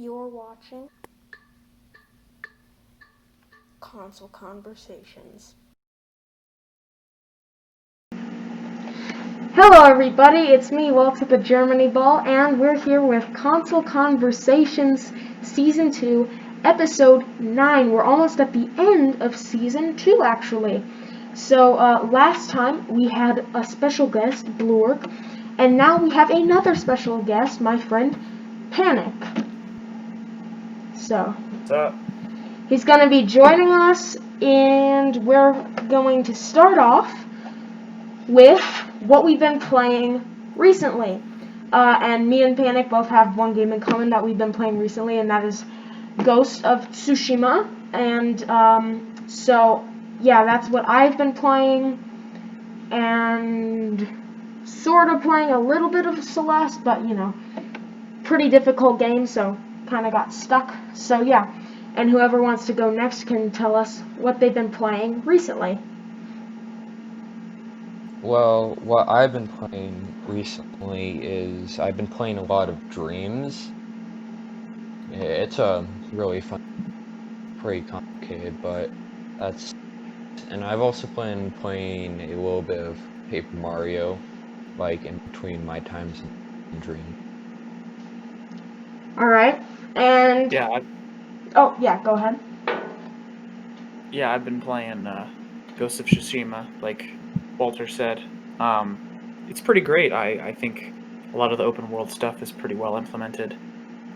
You're watching Console Conversations. Hello everybody, it's me, Walter the Germany Ball, and we're here with Console Conversations Season 2, Episode 9. We're almost at the end of Season 2, actually. So, last time we had a special guest, Blorg, and now we have another special guest, my friend, PaNiC. So, What's up? he's going to be joining us, and we're going to start off with what we've been playing recently. And me and PaNiC both have one game in common that we've been playing recently, and that is Ghost of Tsushima. And so, yeah, that's what I've been playing, and sort of playing a little bit of Celeste, but, you know, pretty difficult game, so kind of got stuck. So, yeah. And whoever wants to go next can tell us what they've been playing recently. Well, what I've been playing recently is I've been playing a lot of Dreams. It's a really fun, pretty complicated, but that's... And I've also been playing a little bit of Paper Mario, like in between my times in Dream. Alright, and... Yeah, Oh, yeah, go ahead. I've been playing Ghost of Tsushima, like Walter said. It's pretty great. I think a lot of the open world stuff is pretty well implemented.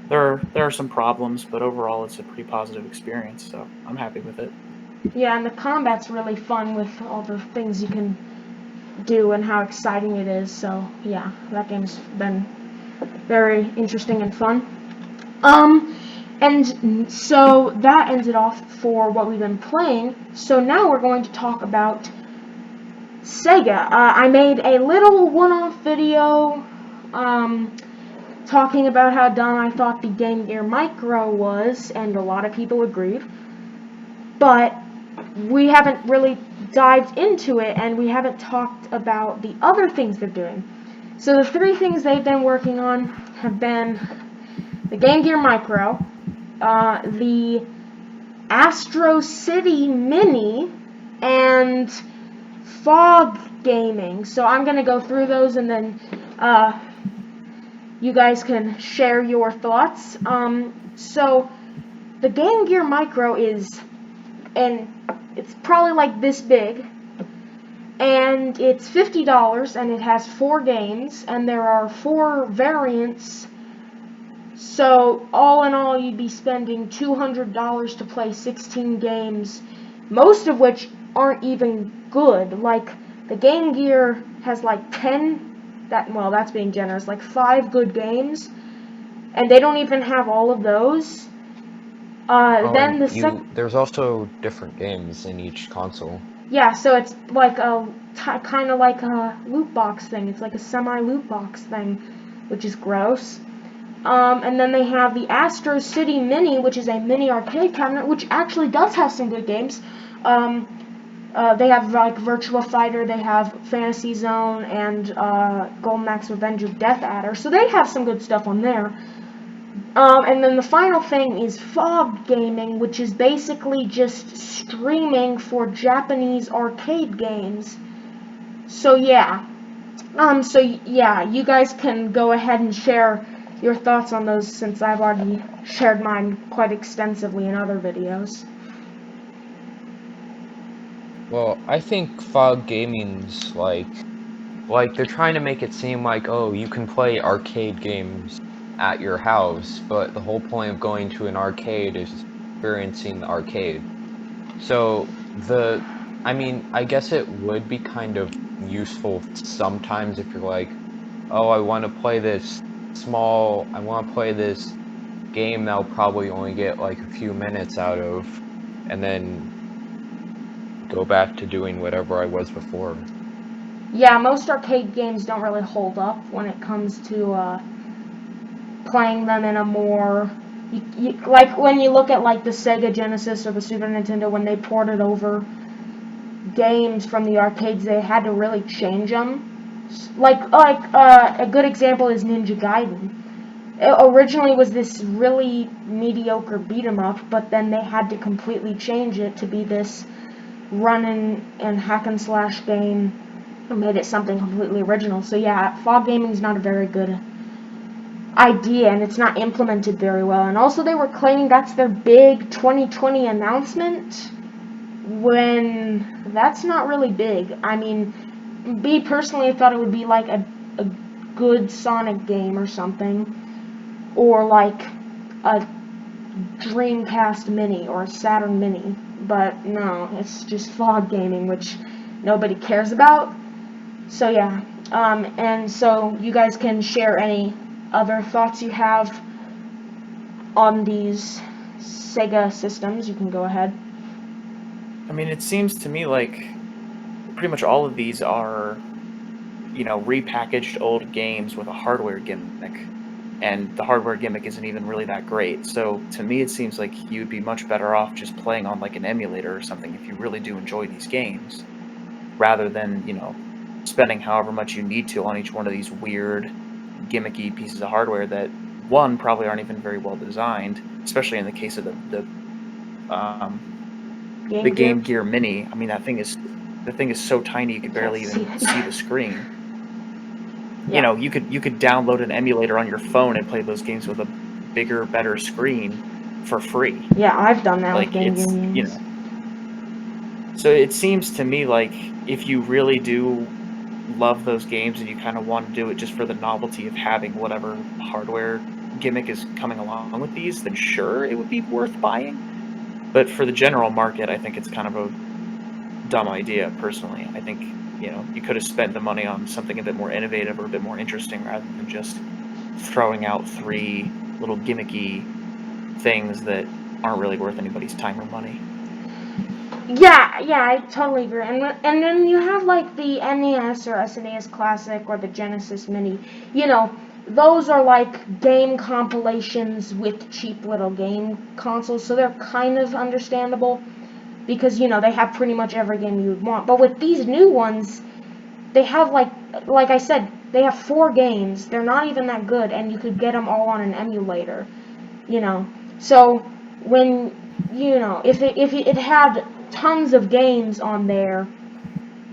There are some problems, but overall it's a pretty positive experience, so I'm happy with it. Yeah, and the combat's really fun with all the things you can do and how exciting it is, so yeah, that game's been very interesting and fun. And so that ends it off for what we've been playing. So now we're going to talk about Sega. I made a little one-off video talking about how dumb I thought the Game Gear Micro was, and a lot of people agreed. But we haven't really dived into it, and we haven't talked about the other things they're doing. So the three things they've been working on have been the Game Gear Micro, the Astro City Mini, and Fog Gaming. So I'm going to go through those, and then you guys can share your thoughts. So the Game Gear Micro is, and it's probably like this big, and it's $50, and it has 4 games, and there are 4 variants. So, all in all, you'd be spending $200 to play 16 games, most of which aren't even good. Like, the Game Gear has like 10, that's being generous, like 5 good games, and they don't even have all of those. Then There's also different games in each console. Yeah, so it's like kind of like a loot box thing. It's like a semi-loot box thing, which is gross. And then they have the Astro City Mini, which is a mini arcade cabinet, which actually does have some good games. They have like Virtua Fighter, they have Fantasy Zone, and Golden Axe Revenge of Death Adder. So they have some good stuff on there. And then the final thing is Fog Gaming, which is basically just streaming for Japanese arcade games. So yeah. You guys can go ahead and share your thoughts on those, since I've already shared mine quite extensively in other videos. Well, I think Fog Gaming's like they're trying to make it seem like, oh, you can play arcade games at your house, but the whole point of going to an arcade is experiencing the arcade. So I guess it would be kind of useful sometimes if you're like, oh, I want to play this game that I'll probably only get like a few minutes out of, and then go back to doing whatever I was before. Yeah, most arcade games don't really hold up when it comes to playing them in a more... like when you look at like the Sega Genesis or the Super Nintendo, when they ported over games from the arcades, they had to really change them. A good example is Ninja Gaiden. It originally was this really mediocre beat 'em up, but then they had to completely change it to be this run and hack and slash game and made it something completely original. So yeah, fog gaming is not a very good idea, and it's not implemented very well. And also they were claiming that's their big 2020 announcement, when that's not really big. I mean, me personally, I thought it would be like a good Sonic game or something, or like a Dreamcast Mini or a Saturn Mini, but no, it's just fog gaming, which nobody cares about. So yeah, and so you guys can share any other thoughts you have on these Sega systems. You can go ahead. I mean, it seems to me like pretty much all of these are, repackaged old games with a hardware gimmick. And the hardware gimmick isn't even really that great. So to me, it seems like you'd be much better off just playing on like an emulator or something if you really do enjoy these games, rather than, spending however much you need to on each one of these weird, gimmicky pieces of hardware that, one, probably aren't even very well designed, especially in the case of the Game Gear Mini. I mean, the thing is so tiny you could barely even see the screen. Yeah. You could download an emulator on your phone and play those games with a bigger, better screen for free. Yeah, I've done that Like, with Game Gear it's, games. So it seems to me like if you really do love those games and you kind of want to do it just for the novelty of having whatever hardware gimmick is coming along with these, then sure, it would be worth buying. But for the general market, I think it's kind of a dumb idea, personally. I think, you could have spent the money on something a bit more innovative or a bit more interesting rather than just throwing out 3 little gimmicky things that aren't really worth anybody's time or money. Yeah, I totally agree. And then you have like the NES or SNES Classic or the Genesis Mini. Those are like game compilations with cheap little game consoles, so they're kind of understandable because they have pretty much every game you would want. But with these new ones, they have like I said, they have 4 games. They're not even that good, and you could get them all on an emulator. So when if it had tons of games on there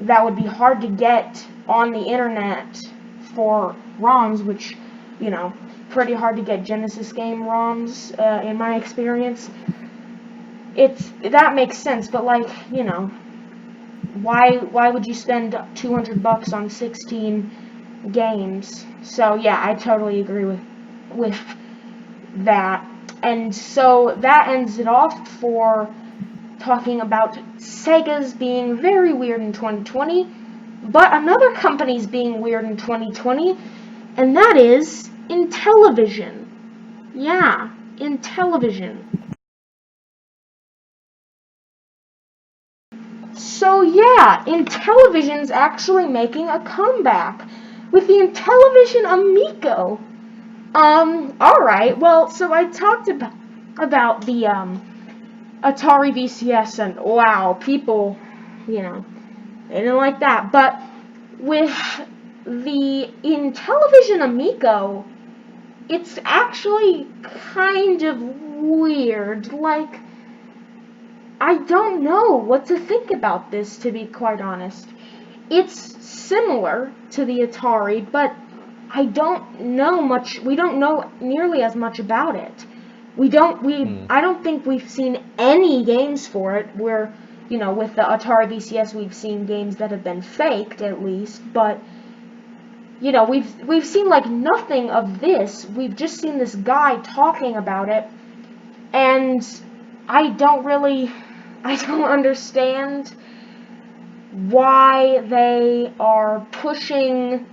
that would be hard to get on the internet for ROMs, which pretty hard to get Genesis game ROMs in my experience. That makes sense, but why would you spend $200 on 16 games? So yeah, I totally agree with that. And so that ends it off for talking about Sega's being very weird in 2020, but another company's being weird in 2020, and that is Intellevision. Yeah, Intellevision. So yeah, Intellevision's actually making a comeback with the Intellevision Amico. Alright, well, so I talked about the, Atari VCS, and wow, people, they didn't like that. But with the Intellevision Amico, it's actually kind of weird. Like, I don't know what to think about this, to be quite honest. It's similar to the Atari, but I don't know much. We don't know nearly as much about it. I don't think we've seen any games for it. Where, with the Atari VCS, we've seen games that have been faked, at least. But, we've seen like nothing of this. We've just seen this guy talking about it, and I don't understand why they are pushing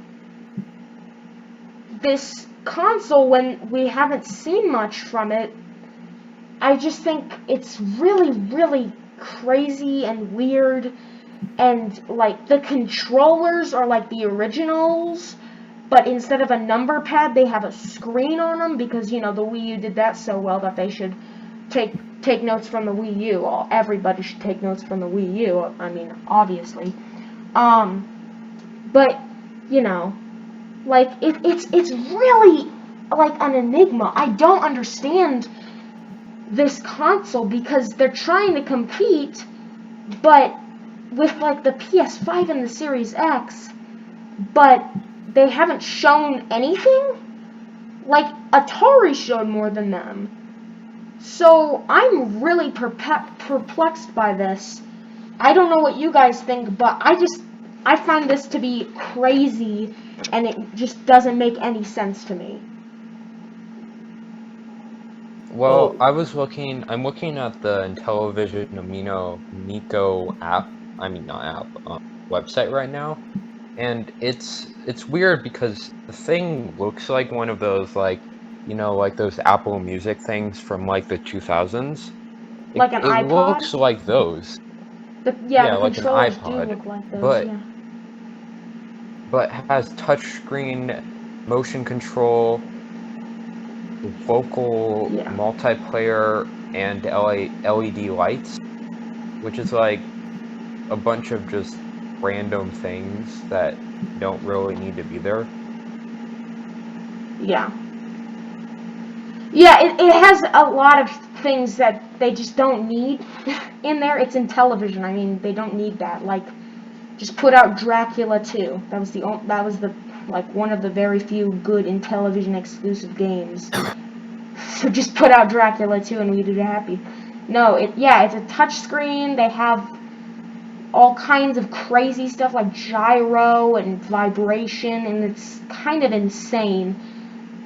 this console when we haven't seen much from it. I just think it's really, really crazy and weird, and like the controllers are like the originals, but instead of a number pad they have a screen on them because the Wii U did that so well that they should take notes from the Wii U. Everybody should take notes from the Wii U, I mean, obviously. But like it's really like an enigma. I don't understand this console because they're trying to compete, but with like the PS5 and the Series X, but they haven't shown anything. Like Atari showed more than them. So I'm really perplexed by this. I don't know what you guys think, but I find this to be crazy, and it just doesn't make any sense to me. Well, I'm looking at the Intellevision Amico app, website right now, and it's weird because the thing looks like one of those like those Apple Music things from like the 2000s. Like an It iPod? looks like those. Yeah, Yeah, the like an controllers do iPod, look like those, but yeah. has touchscreen, motion control, vocal Yeah. multiplayer, and LED lights, which is like a bunch of just random things that don't really need to be there. Yeah. Yeah, it has a lot of things that they just don't need in there. It's Intellevision. I mean, they don't need that. Like, just put out Dracula 2. That was the like one of the very few good Intellevision exclusive games. So just put out Dracula 2 and we'd be happy. No, it's a touchscreen. They have all kinds of crazy stuff like gyro and vibration, and it's kind of insane.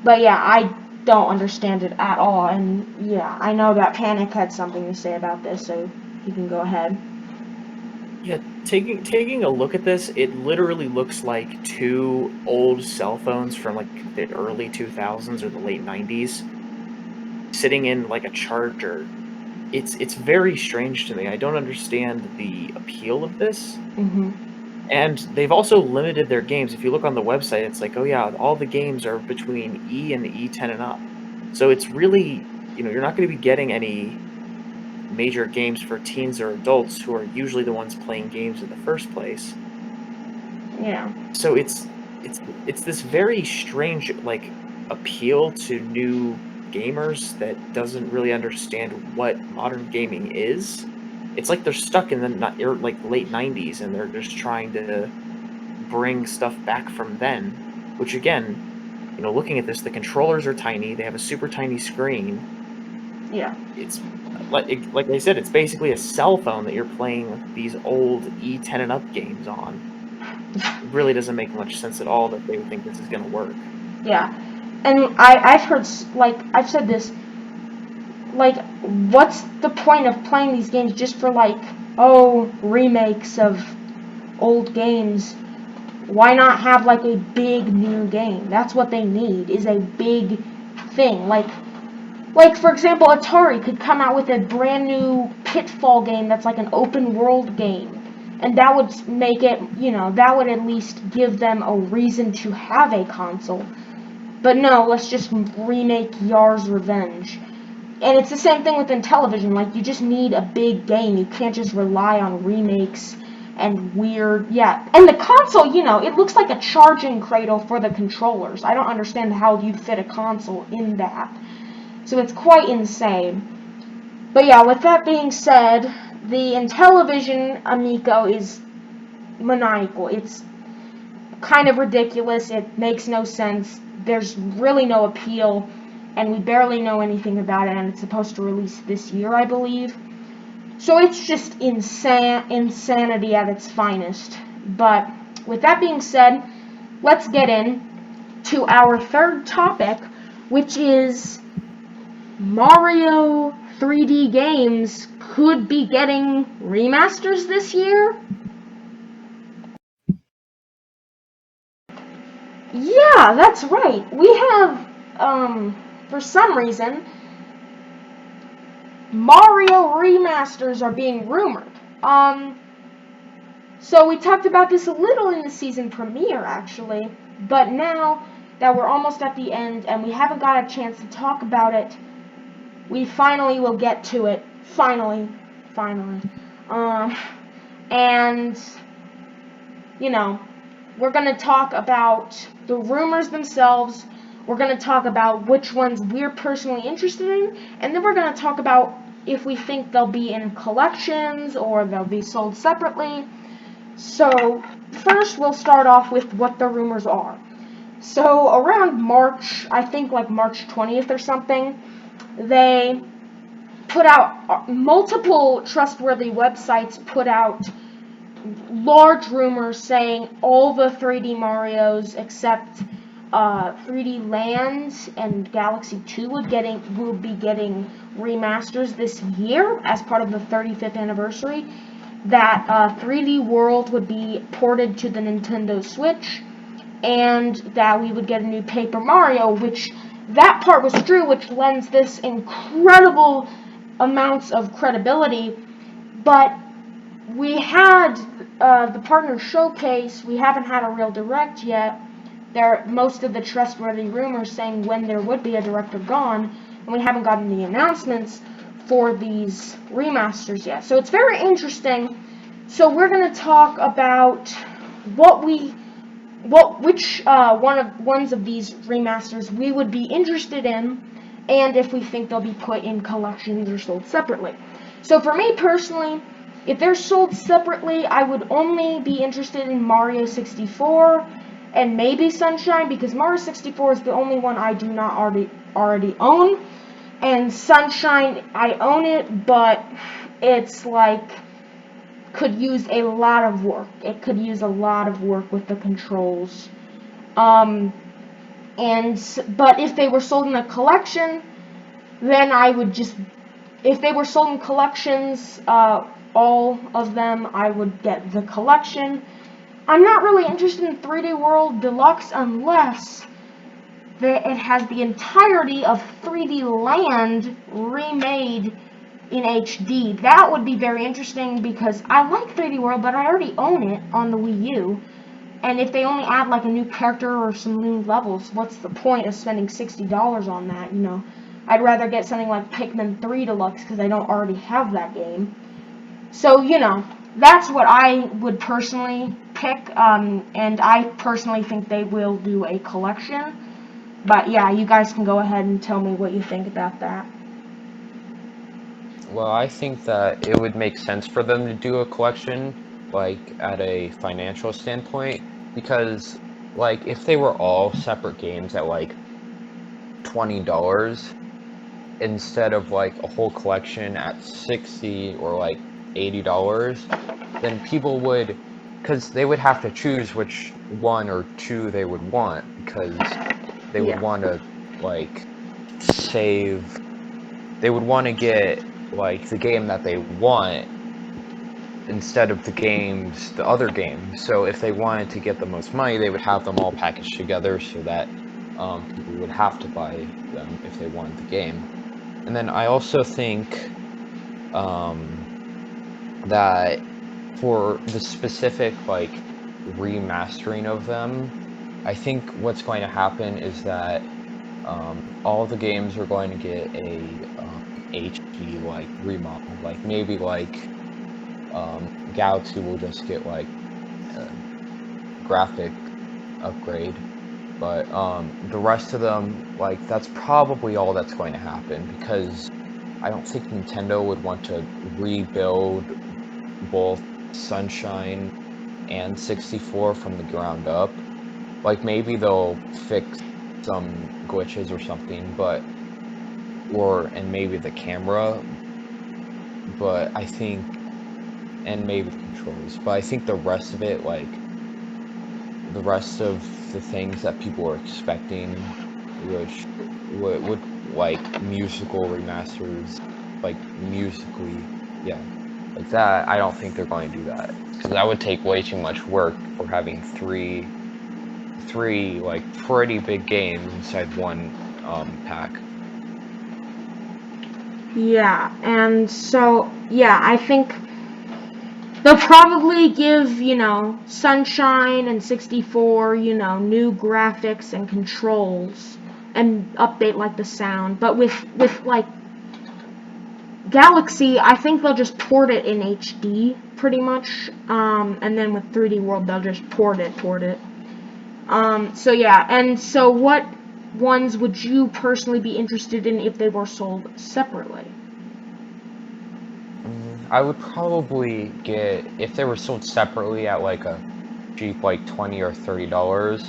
But yeah, I don't understand it at all, and yeah, I know that PaNiC had something to say about this, so you can go ahead. Yeah, taking a look at this, it literally looks like two old cell phones from like the early 2000s or the late 90s sitting in like a charger. It's very strange to me. I don't understand the appeal of this. Mm-hmm. And they've also limited their games. If you look on the website, it's like, oh yeah, all the games are between E and E10 and up. So it's really, you're not going to be getting any major games for teens or adults who are usually the ones playing games in the first place. Yeah. So it's this very strange like appeal to new gamers that doesn't really understand what modern gaming is. It's like they're stuck in the late 90s and they're just trying to bring stuff back from then, which again, looking at this, the controllers are tiny, they have a super tiny screen. Yeah. It's like I said, it's basically a cell phone that you're playing these old E10 and up games on. It really doesn't make much sense at all that they would think this is going to work. Yeah. And I've heard, like, I've said this, like, what's the point of playing these games just for, like, remakes of old games? Why not have, like, a big new game? That's what they need, is a big thing. Like, for example, Atari could come out with a brand new Pitfall game that's like an open world game. And that would make it, that would at least give them a reason to have a console. But no, let's just remake Yar's Revenge. And it's the same thing with Intellevision. Like, you just need a big game. You can't just rely on remakes and weird, yeah. And the console, it looks like a charging cradle for the controllers. I don't understand how you fit a console in that. So it's quite insane. But yeah, with that being said, the Intellevision Amico is maniacal. It's kind of ridiculous. It makes no sense. There's really no appeal, and we barely know anything about it, and it's supposed to release this year, I believe. So it's just insanity at its finest. But with that being said, let's get in to our third topic, which is Mario 3D games could be getting remasters this year? Yeah, that's right. We have, for some reason, Mario remasters are being rumored. So we talked about this a little in the season premiere, actually, but now that we're almost at the end and we haven't got a chance to talk about it, we finally will get to it. Finally. And, we're going to talk about the rumors themselves, We're going to talk about which ones we're personally interested in, and then we're going to talk about if we think they'll be in collections or they'll be sold separately. So first we'll start off with what the rumors are. So around March, I think like March 20th or something, they put out, multiple trustworthy websites put out large rumors saying all the 3D Marios except 3D Land and Galaxy 2 will be getting remasters this year as part of the 35th anniversary. That 3D World would be ported to the Nintendo Switch, and that we would get a new Paper Mario, which that part was true, which lends this incredible amounts of credibility. But we had the partner showcase. We haven't had a real direct yet. Most of the trustworthy rumors saying when there would be a direct are gone, and we haven't gotten the announcements for these remasters yet. So it's very interesting. So we're going to talk about which ones of these remasters we would be interested in, and if we think they'll be put in collections or sold separately. So for me personally, if they're sold separately, I would only be interested in Mario 64 and maybe Sunshine, because Mario 64 is the only one I do not already own. And Sunshine, I own it, but it's like could use a lot of work. It could use a lot of work with the controls. But if they were sold in a collection, then I would just, if they were sold in collections, all of them, I would get the collection. I'm not really interested in 3D World Deluxe unless it has the entirety of 3D Land remade in HD. That would be very interesting because I like 3D World, but I already own it on the Wii U. And if they only add like a new character or some new levels, what's the point of spending $60 on that, you know? I'd rather get something like Pikmin 3 Deluxe because I don't already have that game. So, you know, that's what I would personally pick, and I personally think they will do a collection. But yeah, you guys can go ahead and tell me what you think about that. Well, I think that it would make sense for them to do a collection, like, at a financial standpoint, because, like, if they were all separate games at, like, $20, instead of, like, a whole collection at $60 or, like, $80, then people would, because they would have to choose which one or two they would want, because they would want to, like, they would want to get, like, the game that they want instead of the other games. So if they wanted to get the most money, they would have them all packaged together so that people would have to buy them if they wanted the game. And then I also think that for the specific, like, remastering of them, I think what's going to happen is that all the games are going to get a HD, like, remodel. Like, maybe, like, Galaxy will just get, like, a graphic upgrade. But the rest of them, like, that's probably all that's going to happen, because I don't think Nintendo would want to rebuild both Sunshine and 64 from the ground up. Like, maybe they'll fix some glitches or something, and maybe the camera, but I think, and maybe the controls, but I think the rest of it, like, the rest of the things that people are expecting, which would like musical remasters, like musically, yeah, like that, I don't think they're going to do that, because that would take way too much work for having three like pretty big games inside one pack. Yeah, and so, yeah, I think they'll probably give, you know, Sunshine and 64, you know, new graphics and controls, and update, like, the sound. But with like, Galaxy, I think they'll just port it in HD, pretty much, and then with 3D World, they'll just port it. So yeah, and so what ones would you personally be interested in if they were sold separately? I would probably get, if they were sold separately at like a cheap, like $20 or $30,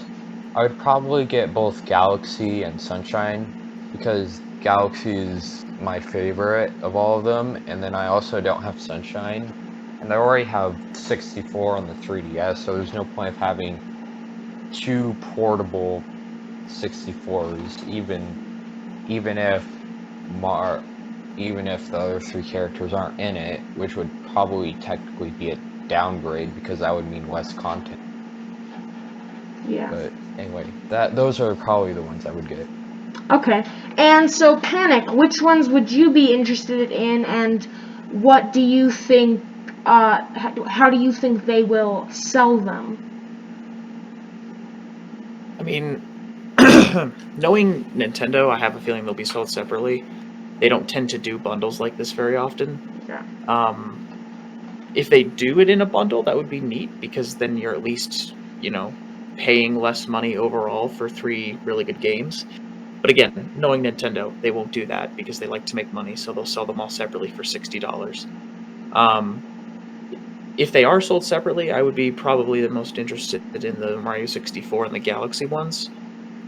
I would probably get both Galaxy and Sunshine, because Galaxy is my favorite of all of them, and then I also don't have Sunshine, and I already have 64 on the 3DS, so there's no point of having two portable 64s, even if even if the other three characters aren't in it, which would probably technically be a downgrade because that would mean less content. Yeah. But anyway, those are probably the ones I would get. Okay. And so, PaNiC, which ones would you be interested in, and what do you think, how do you think they will sell them? I mean, knowing Nintendo, I have a feeling they'll be sold separately. They don't tend to do bundles like this very often. Yeah. If they do it in a bundle, that would be neat, because then you're at least, paying less money overall for 3 really good games. But again, knowing Nintendo, they won't do that because they like to make money, so they'll sell them all separately for $60. If they are sold separately, I would be probably the most interested in the Mario 64 and the Galaxy ones.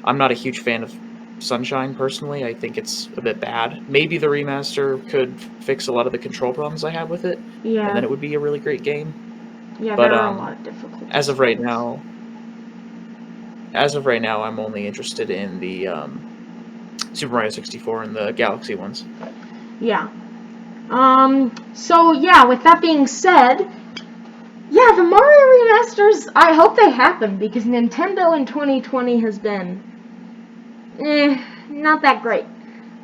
I'm not a huge fan of Sunshine, personally. I think it's a bit bad. Maybe the remaster could fix a lot of the control problems I have with it, Yeah. and then it would be a really great game. Yeah, But there are a lot of difficulties. as of right now, I'm only interested in the Super Mario 64 and the Galaxy ones. Yeah. So yeah, with that being said, yeah, the Mario remasters, I hope they happen, because Nintendo in 2020 has been, not that great.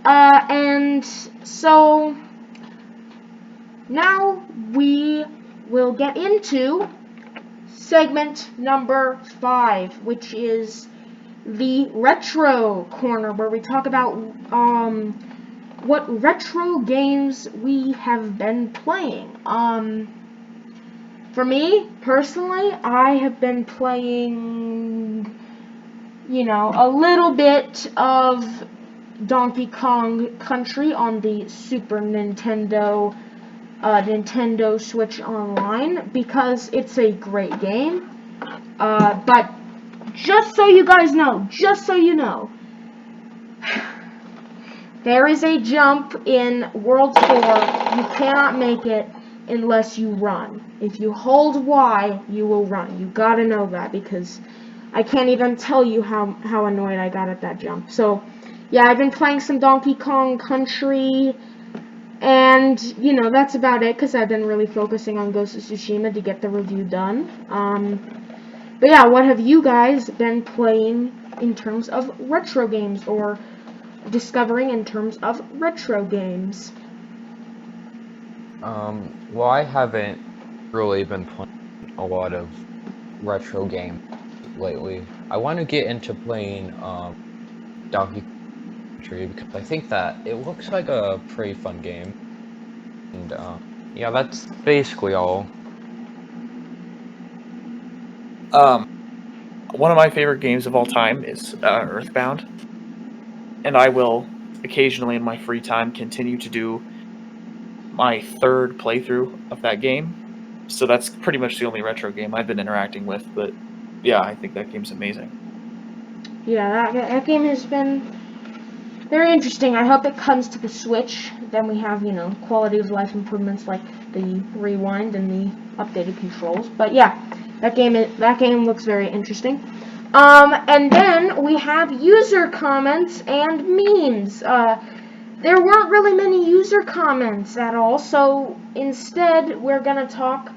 And so, now we will get into segment number 5, which is the retro corner, where we talk about what retro games we have been playing. For me personally, I have been playing, a little bit of Donkey Kong Country on the Super Nintendo, Nintendo Switch Online, because it's a great game. But just so you guys know, there is a jump in World 4. You cannot make it unless you run. If you hold Y, you will run. You gotta know that, because I can't even tell you how annoyed I got at that jump. So, yeah, I've been playing some Donkey Kong Country, and, that's about it, because I've been really focusing on Ghost of Tsushima to get the review done. But yeah, what have you guys been playing in terms of retro games, or discovering in terms of retro games? Well, I haven't really been playing a lot of retro games lately. I want to get into playing Donkey Kong Country, because I think that it looks like a pretty fun game. And yeah, that's basically all. One of my favorite games of all time is Earthbound, and I will occasionally in my free time continue to do my 3rd playthrough of that game. So that's pretty much the only retro game I've been interacting with, but yeah, I think that game's amazing. Yeah, that game has been very interesting. I hope it comes to the Switch. Then we have, quality of life improvements like the rewind and the updated controls. But yeah, that game looks very interesting. And then we have user comments and memes. There weren't really many user comments at all, so instead we're gonna talk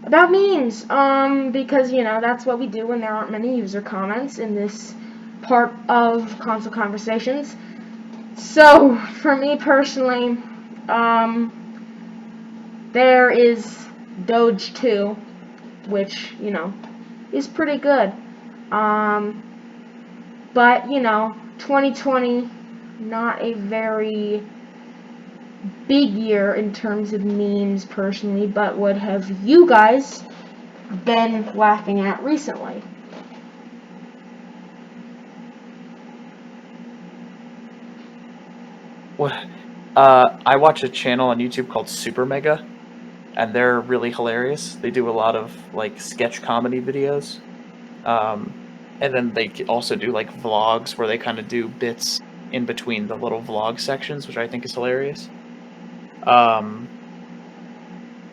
about memes. Because that's what we do when there aren't many user comments in this part of console conversations. So, for me personally, there is Doge 2, which, is pretty good. But, 2020, not a very big year in terms of memes personally, but what have you guys been laughing at recently? I watch a channel on YouTube called Super Mega, and they're really hilarious. They do a lot of like sketch comedy videos, and then they also do like vlogs where they kind of do bits in between the little vlog sections, which I think is hilarious.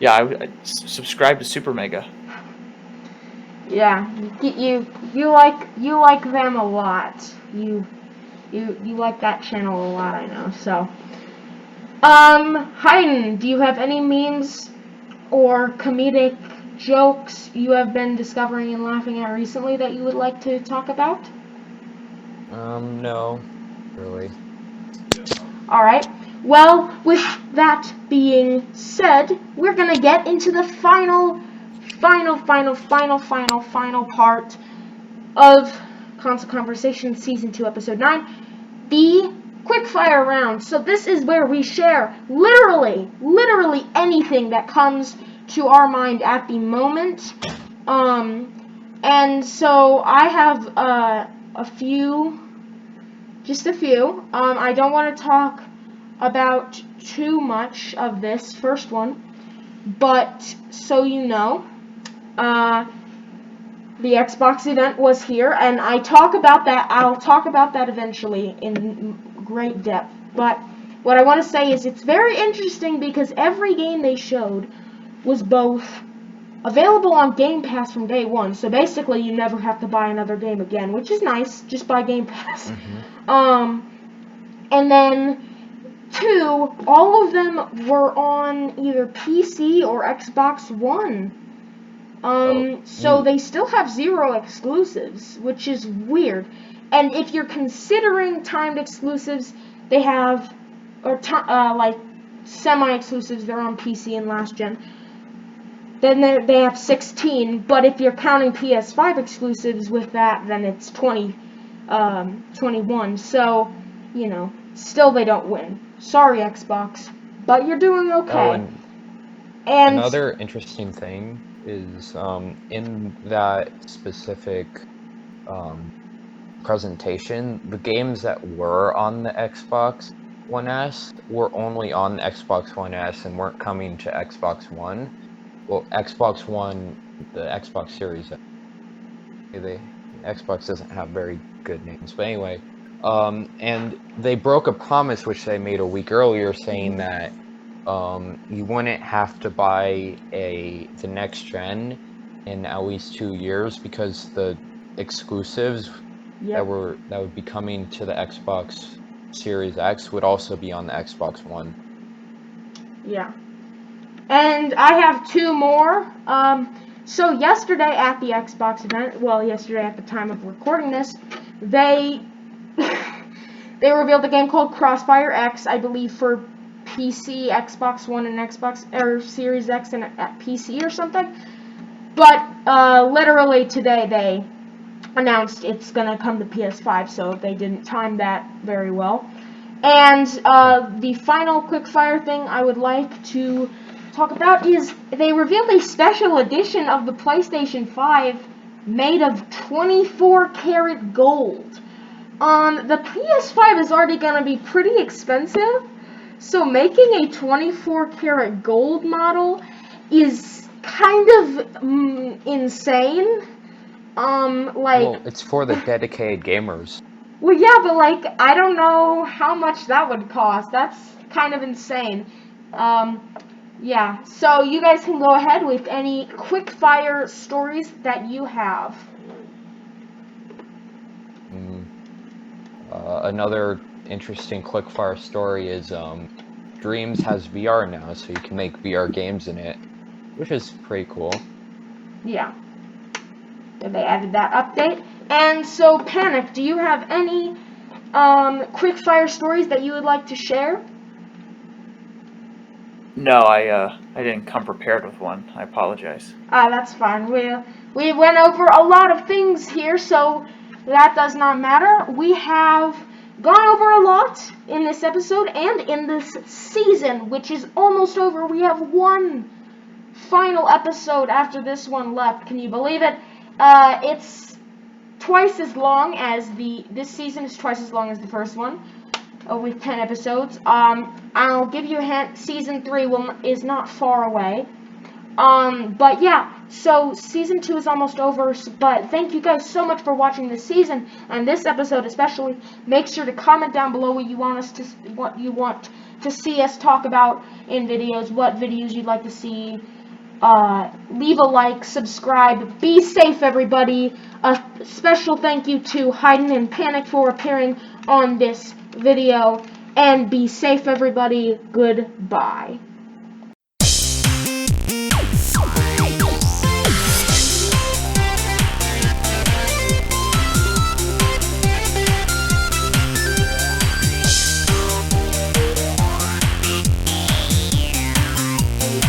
Yeah, I subscribe to Super Mega. Yeah, you like them a lot. You like that channel a lot, I know. So, Hyden, do you have any memes or comedic jokes you have been discovering and laughing at recently that you would like to talk about? No, really. All right. Well, with that being said, we're gonna get into the final part of Console Conversation Season 2, Episode 9, the quickfire round. So this is where we share literally anything that comes to our mind at the moment. And so I have just a few. I don't want to talk about too much of this first one, but so you know, the Xbox event was here, and I'll talk about that eventually in great depth. But what I want to say is it's very interesting because every game they showed was both available on Game Pass from day one, so basically you never have to buy another game again, which is nice. Just buy Game Pass. And then 2, all of them were on either PC or Xbox One. So they still have 0 exclusives, which is weird. And if you're considering timed exclusives, they have, like semi-exclusives, they're on PC and last gen. Then they have 16, but if you're counting PS5 exclusives with that, then it's 21. So, you know, still they don't win. Sorry, Xbox, but you're doing okay. Oh, and another interesting thing is in that specific presentation, the games that were on the Xbox One S were only on the Xbox One S and weren't coming to Xbox One. Well, Xbox One, the Xbox Series. Xbox doesn't have very good names, but anyway. And they broke a promise which they made a week earlier, saying that you wouldn't have to buy the next gen in at least 2 years because the exclusives that would be coming to the Xbox Series X would also be on the Xbox One. Yeah. And I have 2 more. So yesterday at the Xbox event, well, yesterday at the time of recording this, they they revealed a game called Crossfire X, I believe for PC, Xbox One, and Xbox or Series X and at PC or something. But literally today they announced it's gonna come to PS5, so they didn't time that very well. And the final quickfire thing I would like to talk about is they revealed a special edition of the PlayStation 5 made of 24 karat gold. The PS5 is already going to be pretty expensive, so making a 24 karat gold model is kind of insane. Well, it's for the dedicated gamers. Well, yeah, but like, I don't know how much that would cost. That's kind of insane. Yeah, so you guys can go ahead with any quick fire stories that you have. Another interesting quickfire story is Dreams has VR now, so you can make VR games in it, which is pretty cool. Yeah. And they added that update. And so, PaNiC, do you have any quickfire stories that you would like to share? No, I didn't come prepared with one. I apologize. That's fine. We went over a lot of things here, so that does not matter. We have gone over a lot in this episode and in this season, which is almost over. We have one final episode after this one left. Can you believe it? It's twice as long as this season is twice as long as the first one. with 10 episodes. I'll give you a hint. Season 3 is not far away. But yeah, so season 2 is almost over, but thank you guys so much for watching this season, and this episode especially. Make sure to comment down below what you want to see us talk about in videos, what videos you'd like to see. Leave a like, subscribe, be safe everybody. A special thank you to Hyden and PaNiC for appearing on this video, and be safe everybody. Goodbye.